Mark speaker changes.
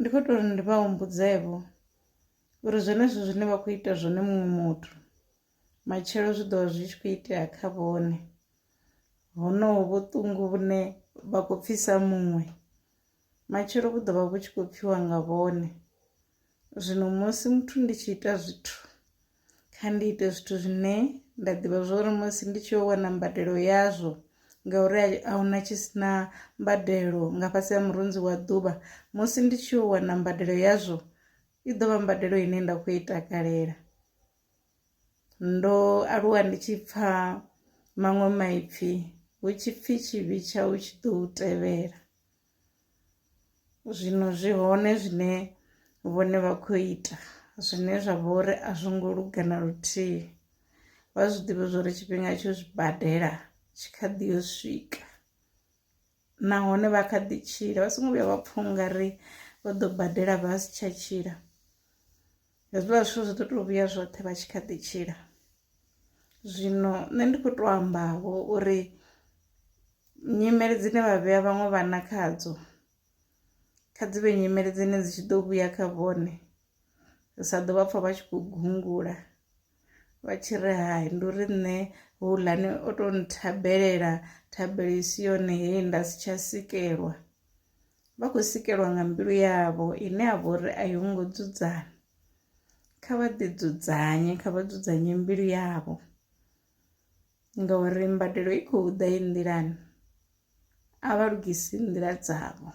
Speaker 1: ndi khou tori ndi vha humbudzevho uri zwenezwo zwine vha khou ita zwone muṅwe muthu matshelo zwi ḓovha zwi tshi khou itea kha vhone honoho vhuṱungu vhune vha khou pfisa muṅwe matshelo vhu ḓovha vhu tshi khou pfiwa nga vhone. Zwino musi muthu ndi tshi ita zwithu kha ndi ite zwithu zwine nda ḓivha zwori musi ndi tshi yo wana mbadelo yazwo ngauri ahuna tshisina mbadelo nga fhasi ha murunzi wa ḓuvha musi ndi tshi yo wana mbadelo yazwo i ḓovha mbadelo ine nda khou i takalela. Ndo aluwa ndi tshi pfha maṅwe maipfhi hu tshipfhi tshivhi tshau tshi ḓo u tevhela. Zwino zwi hone zwine vhone vha khou ita zwine zwa vha uri a zwo ngo luga na luthihi vha zwi ḓivha zwori tshifhinga tsho zwi badela tshi kha ḓi yo swika nahone vha kha ḓi tshila vha songo vhuya vha pfha ungari vha ḓo badela vha si tsha tshila hezwiḽa zwithu zwi ḓo to vhuya zwoṱhe vha tshi kha ḓi tshila. Zwino nṋe ndi kho to ambavho uri nyimele dzine vha vhea vhaṅwe vhana khadzo kha dzi vhe nyimele dzine dzi tshi ḓo vhuya kha vhone sa ḓo vha pfha vha tshi khou gungula vha tshi ri hai ndi uri nṋe houḽani o to nthabelela thabelo i si yone hei nda si tsha sikelwa vha khou sikelwa nga mbilu yavho ine ya vha uri a yo ngo dzudzana. Kha vha ḓi dzudzanye kha vha dzudzanye mbilu yavho ngauri mbadelo i khou ḓa i nḓilani a vha lugisi nḓila dzavho.